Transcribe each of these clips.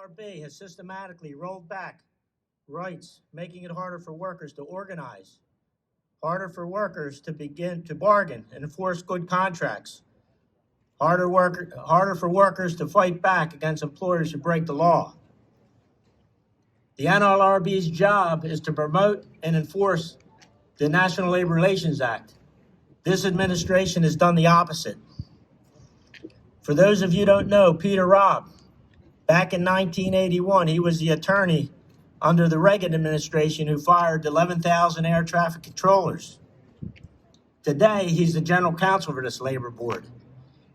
NLRB has systematically rolled back rights, making it harder for workers to organize, harder for workers to begin to bargain and enforce good contracts, harder for workers to fight back against employers who break the law. The NLRB's job is to promote and enforce the National Labor Relations Act. This administration has done the opposite. For those of you who don't know, Peter Robb, back in 1981, he was the attorney under the Reagan administration who fired 11,000 air traffic controllers. Today, he's the general counsel for this labor board,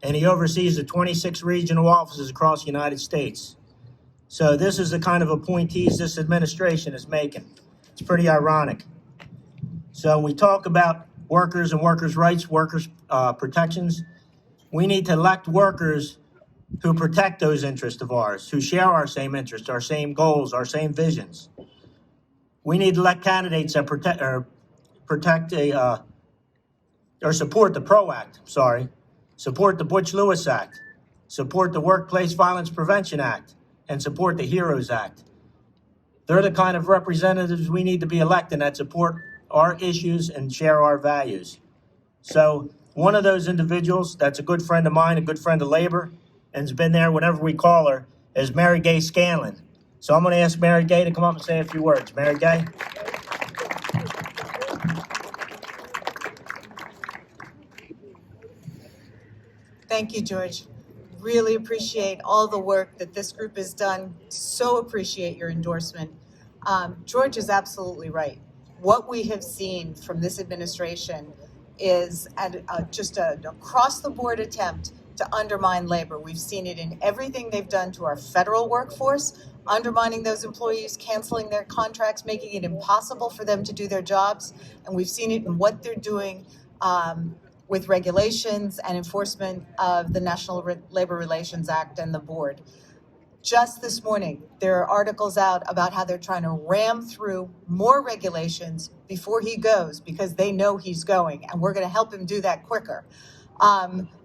and he oversees the 26 regional offices across the United States. So this is the kind of appointees this administration is making. It's pretty ironic. So when we talk about workers and workers' rights, workers' protections, we need to elect workers who protect those interests of ours, who share our same interests, our same goals, our same visions. We need to elect candidates that support the PRO Act, support the Butch-Lewis Act, support the Workplace Violence Prevention Act, and support the HEROES Act. They're the kind of representatives we need to be elected that support our issues and share our values. So one of those individuals that's a good friend of mine, a good friend of labor, and has been there whenever we call her, is Mary Gay Scanlon. So I'm going to ask Mary Gay to come up and say a few words. Mary Gay? Thank you, George. Really appreciate all the work that this group has done. So appreciate your endorsement. George is absolutely right. What we have seen from this administration is just an across-the-board attempt to undermine labor. We've seen it in everything they've done to our federal workforce, undermining those employees, canceling their contracts, making it impossible for them to do their jobs. And we've seen it in what they're doing with regulations and enforcement of the National Labor Relations Act and the board. Just this morning, there are articles out about how they're trying to ram through more regulations before he goes because they know he's going, and we're going to help him do that quicker.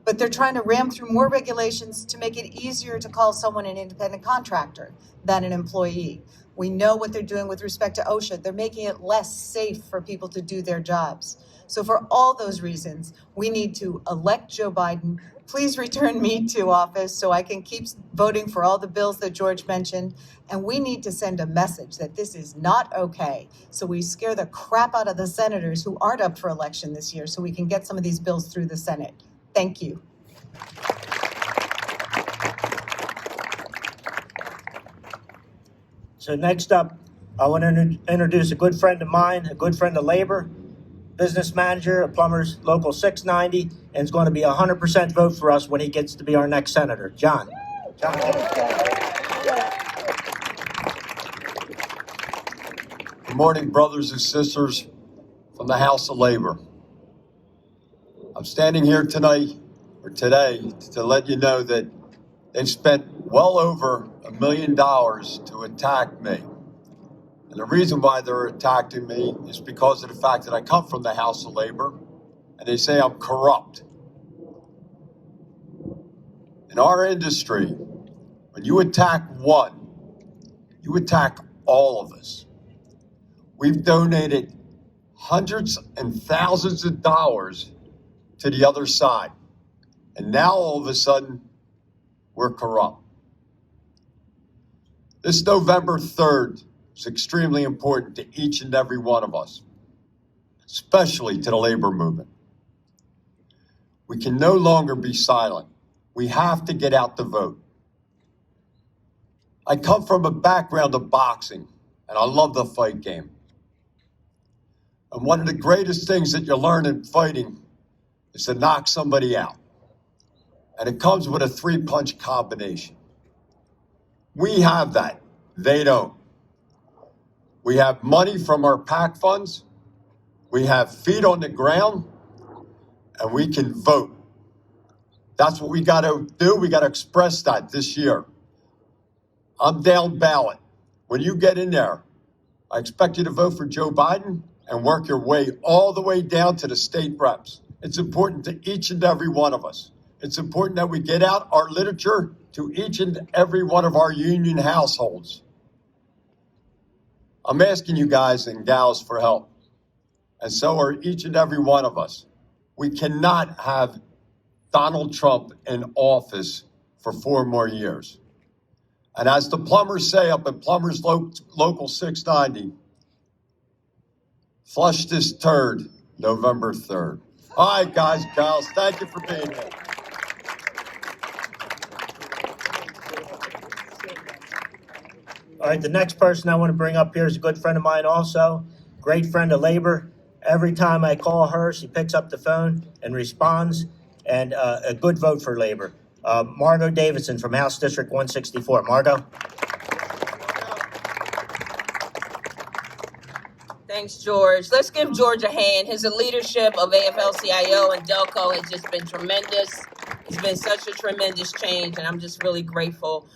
But they're trying to ram through more regulations to make it easier to call someone an independent contractor than an employee. We know what they're doing with respect to OSHA. They're making it less safe for people to do their jobs. So for all those reasons, we need to elect Joe Biden. Please return me to office so I can keep voting for all the bills that George mentioned. And we need to send a message that this is not okay. So we scare the crap out of the senators who aren't up for election this year so we can get some of these bills through the Senate. Thank you. So next up, I want to introduce a good friend of mine, a good friend of labor, business manager at Plumbers Local 690, and it's going to be 100% vote for us when he gets to be our next senator. John. Good morning, brothers and sisters from the House of Labor. I'm standing here today to let you know that they've spent well over $1 million to attack me. And the reason why they're attacking me is because of the fact that I come from the House of Labor, and they say I'm corrupt. In our industry, when you attack one, you attack all of us. We've donated hundreds and thousands of dollars to the other side. And now all of a sudden, we're corrupt. This November 3rd is extremely important to each and every one of us, especially to the labor movement. We can no longer be silent. We have to get out the vote. I come from a background of boxing, and I love the fight game. And one of the greatest things that you learn in fighting is to knock somebody out. And it comes with a 3-punch combination. We have that. They don't. We have money from our PAC funds. We have feet on the ground. And we can vote. That's what we got to do. We got to express that this year. I'm down ballot. When you get in there, I expect you to vote for Joe Biden and work your way all the way down to the state reps. It's important to each and every one of us. It's important that we get out our literature to each and every one of our union households. I'm asking you guys and gals for help, and so are each and every one of us. We cannot have Donald Trump in office for 4 more years. And as the plumbers say up at Plumbers Local 690, flush this turd November 3rd. All right, guys, gals, thank you for being here. All right, the next person I want to bring up here is a good friend of mine also, great friend of labor. Every time I call her, she picks up the phone and responds, and a good vote for labor. Margot Davidson from House District 164. Margot? Thanks, George. Let's give George a hand. His leadership of AFL-CIO and Delco has just been tremendous. It's been such a tremendous change, and I'm just really grateful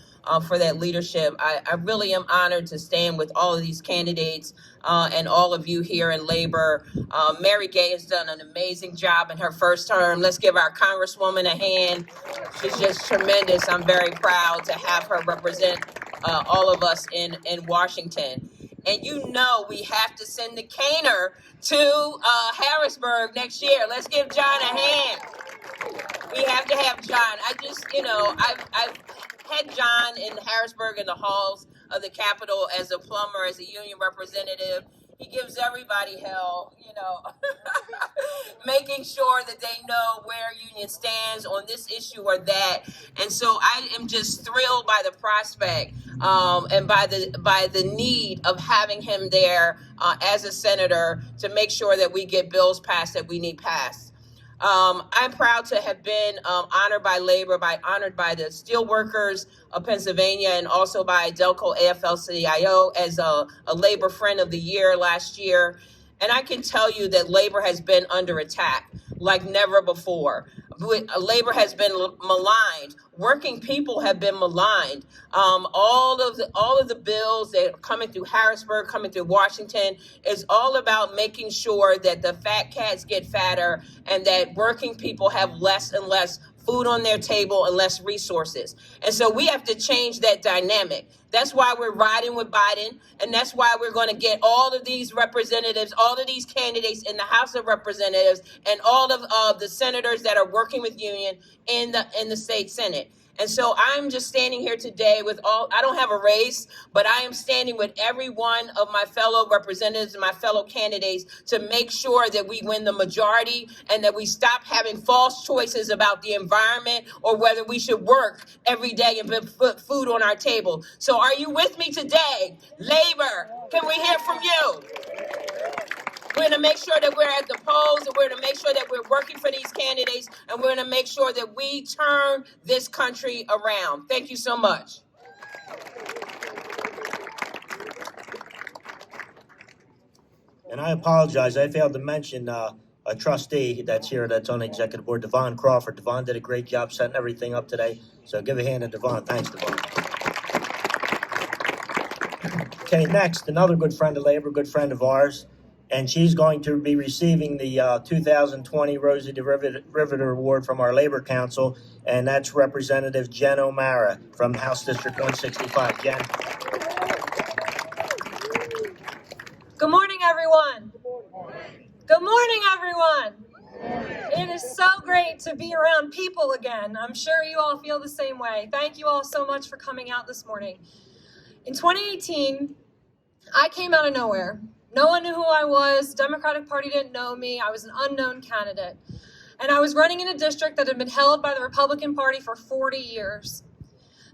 for that leadership. I really am honored to stand with all of these candidates and all of you here in labor. Mary Gay has done an amazing job in her first term. Let's give our Congresswoman a hand. She's just tremendous. I'm very proud to have her represent all of us in Washington. And you know we have to send the caner to Harrisburg next year. Let's give John a hand. We have to have John. I've had John in Harrisburg in the halls of the Capitol as a plumber, as a union representative. He gives everybody hell, making sure that they know where union stands on this issue or that. And so I am just thrilled by the prospect and by the need of having him there as a senator to make sure that we get bills passed that we need passed. I'm proud to have been honored by labor, honored by the Steelworkers of Pennsylvania, and also by Delco AFL-CIO as a labor friend of the year last year. And I can tell you that labor has been under attack like never before. Labor has been maligned. Working people have been maligned. All of the bills that are coming through Harrisburg, coming through Washington, is all about making sure that the fat cats get fatter and that working people have less and less food on their table and less resources. And so we have to change that dynamic. That's why we're riding with Biden, and that's why we're going to get all of these representatives, all of these candidates in the House of Representatives, and all of the senators that are working with union in the state Senate. And so I'm just standing here today with I don't have a race, but I am standing with every one of my fellow representatives and my fellow candidates to make sure that we win the majority and that we stop having false choices about the environment or whether we should work every day and put food on our table. So are you with me today? Labor, can we hear from you? We're going to make sure that we're at the polls, and we're going to make sure that we're working for these candidates, and we're going to make sure that we turn this country around. Thank you so much. And I apologize. I failed to mention a trustee that's here that's on the executive board, Devon Crawford. Devon did a great job setting everything up today. So give a hand to Devon. Thanks, Devon. Okay, next, another good friend of labor, good friend of ours. And she's going to be receiving the 2020 Rosie DeRiveter Award from our Labor Council, and that's Representative Jen O'Mara from House District 165. Jen. Good morning, everyone. Good morning, everyone. It is so great to be around people again. I'm sure you all feel the same way. Thank you all so much for coming out this morning. In 2018, I came out of nowhere. No one knew who I was. Democratic Party didn't know me. I was an unknown candidate. And I was running in a district that had been held by the Republican Party for 40 years.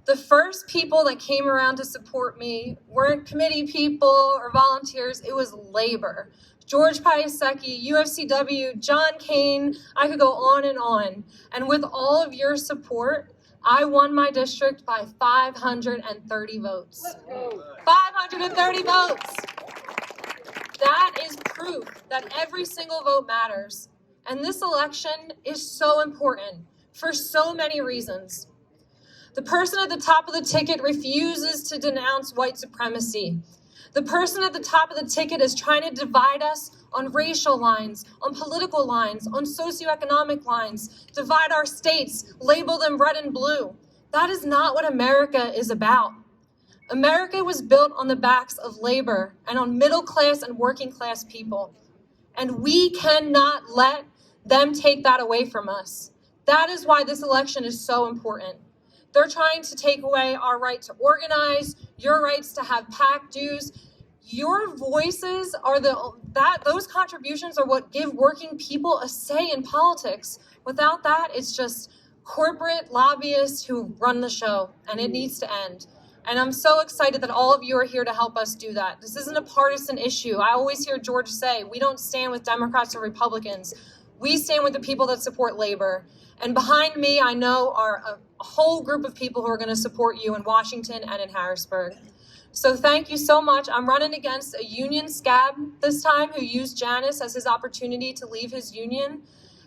The first people that came around to support me weren't committee people or volunteers. It was labor. George Piasecki, UFCW, John Kane, I could go on. And with all of your support, I won my district by 530 votes. 530 votes. That is proof that every single vote matters. And this election is so important for so many reasons. The person at the top of the ticket refuses to denounce white supremacy. The person at the top of the ticket is trying to divide us on racial lines, on political lines, on socioeconomic lines, divide our states, label them red and blue. That is not what America is about. America was built on the backs of labor and on middle class and working class people. And we cannot let them take that away from us. That is why this election is so important. They're trying to take away our right to organize, your rights to have PAC dues. Your voices are those contributions are what give working people a say in politics. Without that, it's just corporate lobbyists who run the show, and it needs to end. And I'm so excited that all of you are here to help us do that. This isn't a partisan issue. I always hear George say, we don't stand with Democrats or Republicans. We stand with the people that support labor. And behind me, I know are a whole group of people who are going to support you in Washington and in Harrisburg. So thank you so much. I'm running against a union scab this time who used Janice as his opportunity to leave his union.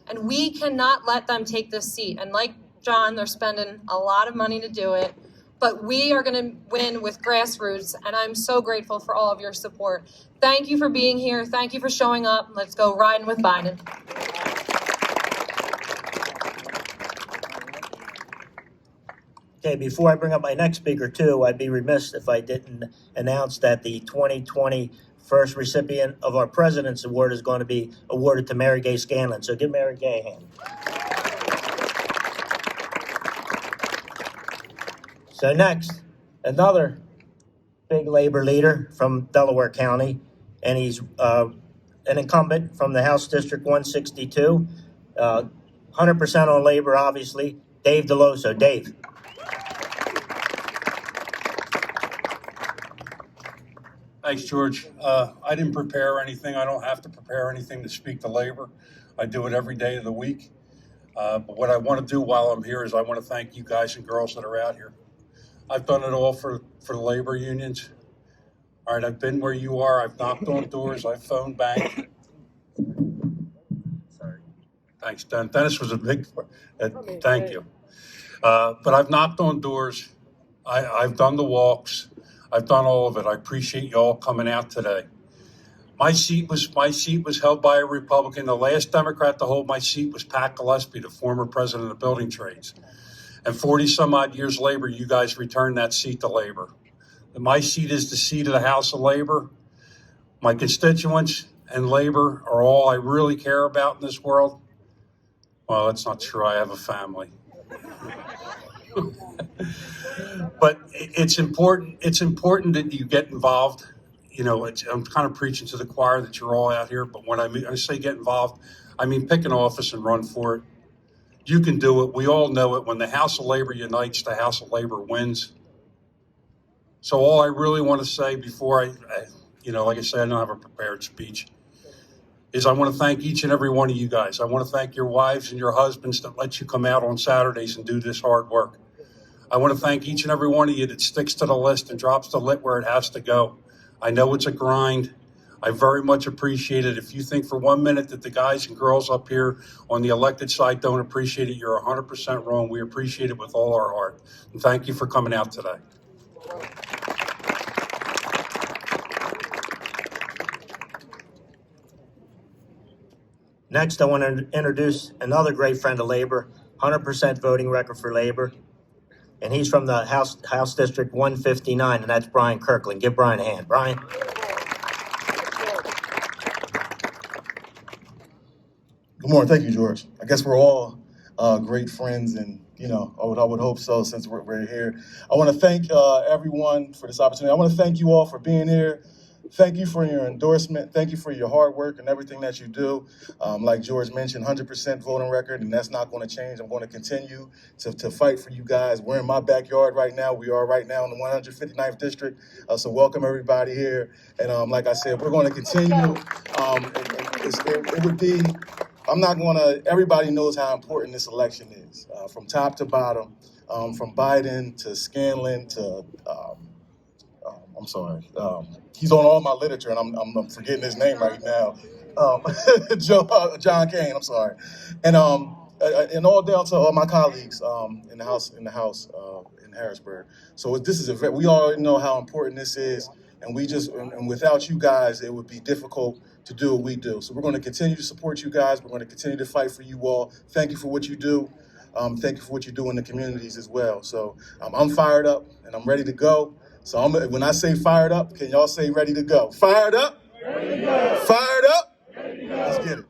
And we cannot let them take this seat. And like John, they're spending a lot of money to do it. But we are going to win with grassroots, and I'm so grateful for all of your support. Thank you for being here. Thank you for showing up. Let's go riding with Biden. Okay, before I bring up my next speaker too, I'd be remiss if I didn't announce that the 2020 first recipient of our President's Award is going to be awarded to Mary Gay Scanlon. So give Mary Gay a hand. So next, another big labor leader from Delaware County, and he's an incumbent from the House District 162, 100% on labor, obviously, Dave DeLoso. Dave. Thanks, George. I didn't prepare anything. I don't have to prepare anything to speak to labor. I do it every day of the week. But what I want to do while I'm here is I want to thank you guys and girls that are out here. I've done it all for the labor unions. All right, I've been where you are. I've knocked on doors. I've phoned bank. Sorry. Thanks, Dennis was a big, thank you. But I've knocked on doors. I've done the walks. I've done all of it. I appreciate you all coming out today. My seat was held by a Republican. The last Democrat to hold my seat was Pat Gillespie, the former president of building trades. And 40 some odd years later, you guys returned that seat to labor. And my seat is the seat of the House of Labor. My constituents and labor are all I really care about in this world. Well, that's not true. I have a family. But it's important that you get involved. You know, I'm kind of preaching to the choir that you're all out here, but when I say get involved, I mean pick an office and run for it. You can do it. We all know it. When the House of Labor unites, the House of Labor wins. So all I really want to say before like I said, I don't have a prepared speech, is I want to thank each and every one of you guys. I want to thank your wives and your husbands that let you come out on Saturdays and do this hard work. I want to thank each and every one of you that sticks to the list and drops the lit where it has to go. I know it's a grind. I very much appreciate it. If you think for 1 minute that the guys and girls up here on the elected side don't appreciate it, you're 100% wrong. We appreciate it with all our heart. And thank you for coming out today. Next, I want to introduce another great friend of labor, 100% voting record for labor. And he's from the House District 159, and that's Brian Kirkland. Give Brian a hand. Brian. Good morning. Thank you, George. I guess we're all great friends, and I would hope so since we're here. I want to thank everyone for this opportunity. I want to thank you all for being here. Thank you for your endorsement. Thank you for your hard work and everything that you do. Like George mentioned, 100% voting record, and that's not going to change. I'm going to continue to fight for you guys. We're in my backyard right now. We are right now in the 159th district. So welcome everybody here. And like I said, we're going to continue. It would be. I'm not going to, everybody knows how important this election is, from top to bottom, from Biden to Scanlon to, he's on all my literature and I'm forgetting his name right now, John Kane, I'm sorry. And all down to all my colleagues in the House in Harrisburg. So this is we all know how important this is, and and without you guys, it would be difficult to do what we do. So we're going to continue to support you guys. We're going to continue to fight for you all. Thank you for what you do. Thank you for what you do in the communities as well. So I'm fired up and I'm ready to go. So when I say fired up, can y'all say ready to go? Fired up? Ready to go. Fired up? Ready to go. Let's get it.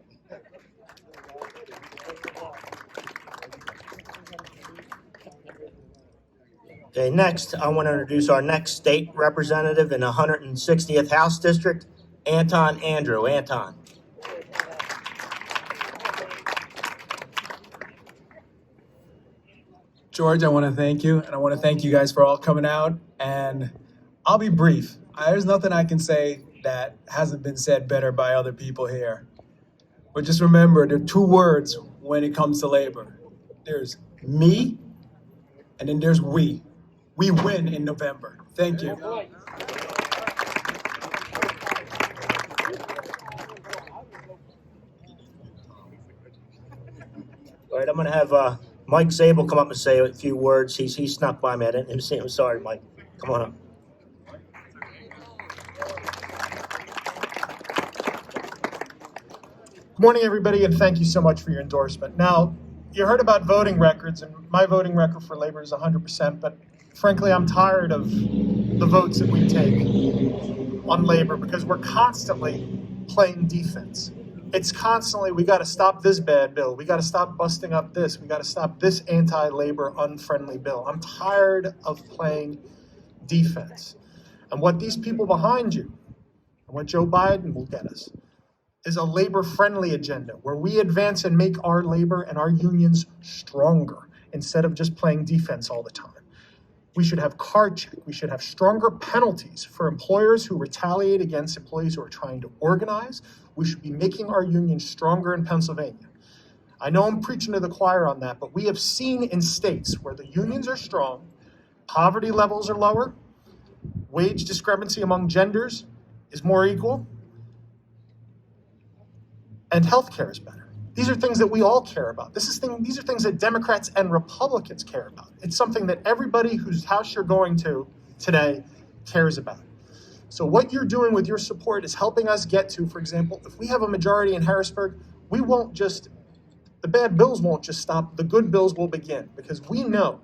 Okay, next, I want to introduce our next state representative in the 160th House District, Anton Andrew. Anton. George, I want to thank you, and I want to thank you guys for all coming out, and I'll be brief. There's nothing I can say that hasn't been said better by other people here. But just remember, there are two words when it comes to labor. There's me, and then there's we. We win in November. Thank you. All right, I'm going to have Mike Zabel come up and say a few words. He snuck by me. I didn't see him. Sorry, Mike. Come on up. Good morning, everybody, and thank you so much for your endorsement. Now, you heard about voting records, and my voting record for labor is 100%, but frankly, I'm tired of the votes that we take on labor because we're constantly playing defense. It's constantly, we got to stop this bad bill. We got to stop busting up this. We got to stop this anti-labor, unfriendly bill. I'm tired of playing defense. And what these people behind you, and what Joe Biden will get us, is a labor-friendly agenda where we advance and make our labor and our unions stronger instead of just playing defense all the time. We should have card check. We should have stronger penalties for employers who retaliate against employees who are trying to organize. We should be making our union stronger in Pennsylvania. I know I'm preaching to the choir on that, but we have seen in states where the unions are strong, poverty levels are lower, wage discrepancy among genders is more equal, and healthcare is better. These are things that we all care about. These are things that Democrats and Republicans care about. It's something that everybody whose house you're going to today cares about. So what you're doing with your support is helping us get to, for example, if we have a majority in Harrisburg, the bad bills won't just stop, the good bills will begin, because we know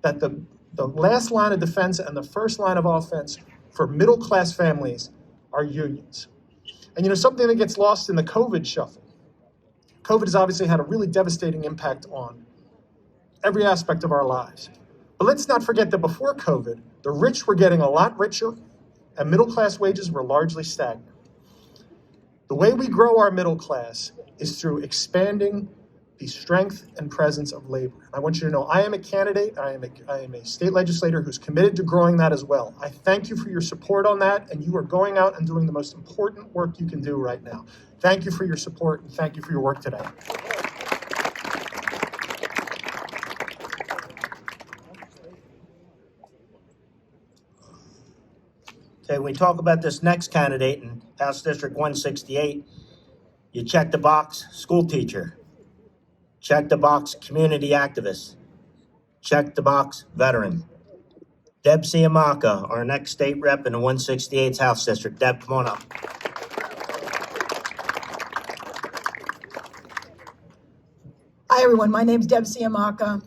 that the last line of defense and the first line of offense for middle-class families are unions. And something that gets lost in the COVID shuffle. COVID has obviously had a really devastating impact on every aspect of our lives. But let's not forget that before COVID, the rich were getting a lot richer and middle-class wages were largely stagnant. The way we grow our middle class is through expanding the strength and presence of labor. I want you to know I am a candidate, I am a state legislator who's committed to growing that as well. I thank you for your support on that, and you are going out and doing the most important work you can do right now. Thank you for your support, and thank you for your work today. Okay, when we talk about this next candidate in House District 168, you check the box, school teacher. Check the box, community activist. Check the box, veteran. Deb Siamaka, our next state rep in the 168th House District. Deb, come on up. Hi, everyone. My name's Deb Siamaka.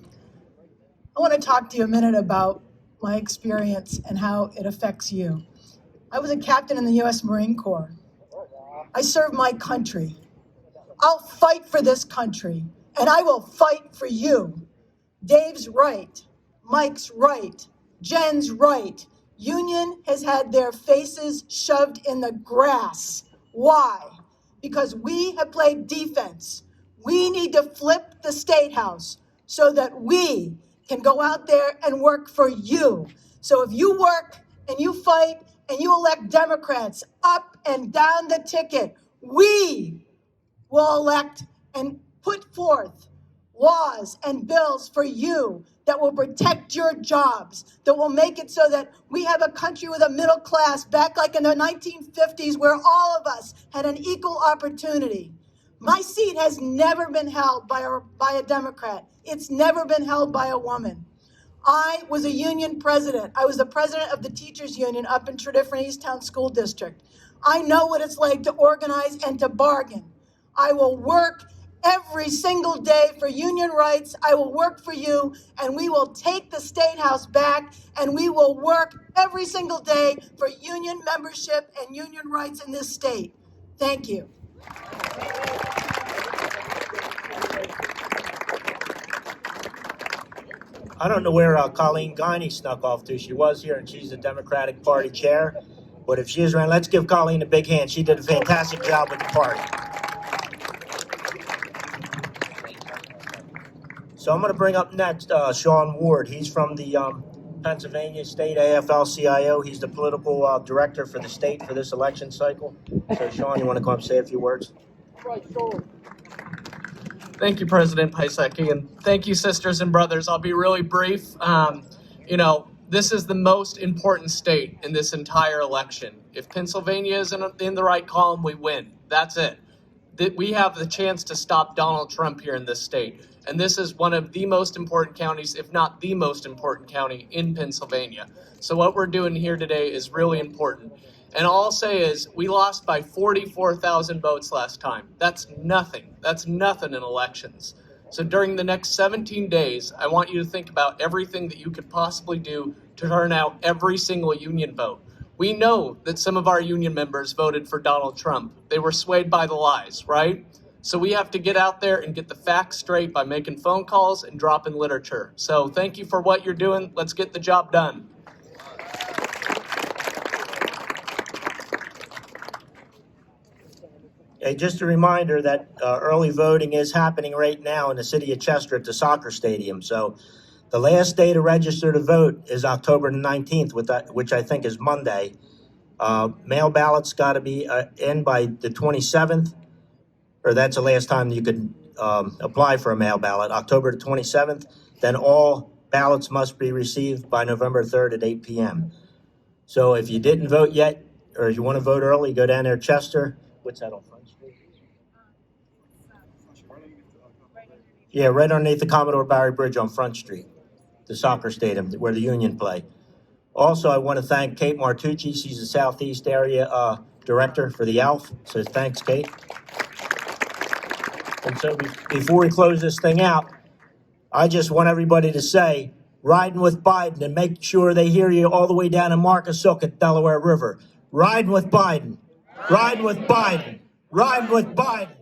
I want to talk to you a minute about my experience and how it affects you. I was a captain in the U.S. Marine Corps. I served my country. I'll fight for this country, and I will fight for you. Dave's right. Mike's right. Jen's right. Union has had their faces shoved in the grass. Why? Because we have played defense. We need to flip the State House so that we can go out there and work for you. So if you work and you fight and you elect Democrats up and down the ticket, we will elect and put forth laws and bills for you that will protect your jobs, that will make it so that we have a country with a middle class back like in the 1950s where all of us had an equal opportunity. My seat has never been held by a Democrat. It's never been held by a woman. I was a union president. I was the president of the teachers union up in Tredyffrin Easttown School District. I know what it's like to organize and to bargain. I will work every single day for union rights. I will work for you, and we will take the State House back, and we will work every single day for union membership and union rights in this state. Thank you. I don't know where Colleen Guiney snuck off to. She was here, and she's the Democratic Party chair. But if she is around, let's give Colleen a big hand. She did a fantastic job with the party. So I'm going to bring up next Sean Ward. He's from the Pennsylvania State AFL-CIO. He's the political director for the state for this election cycle. So Sean, you want to come up and say a few words? Thank you, President Pisecki, and thank you, sisters and brothers. I'll be really brief. This is the most important state in this entire election. If Pennsylvania is in the right column, we win. That's it. We have the chance to stop Donald Trump here in this state. And this is one of the most important counties, if not the most important county in Pennsylvania. So what we're doing here today is really important. And all I'll say is we lost by 44,000 votes last time. That's nothing. That's nothing in elections. So during the next 17 days, I want you to think about everything that you could possibly do to turn out every single union vote. We know that some of our union members voted for Donald Trump. They were swayed by the lies, right? So we have to get out there and get the facts straight by making phone calls and dropping literature. So thank you for what you're doing. Let's get the job done. Hey, just a reminder that early voting is happening right now in the city of Chester at the soccer stadium. So the last day to register to vote is October the 19th, which I think is Monday. Mail ballots got to be in by the 27th, or that's the last time you could apply for a mail ballot, October the 27th. Then all ballots must be received by November 3rd at 8 p.m. So if you didn't vote yet, or if you want to vote early, go down there, Chester. What's that on Front Street? Yeah, right underneath the Commodore Barry Bridge on Front Street, the soccer stadium where the Union play. Also, I want to thank Kate Martucci. She's the Southeast Area Director for the ALF. So thanks, Kate. And so before we close this thing out, I just want everybody to say, riding with Biden, and make sure they hear you all the way down in Marcassuck at Delaware River. Riding with Biden. Riding with Biden. Riding with Biden.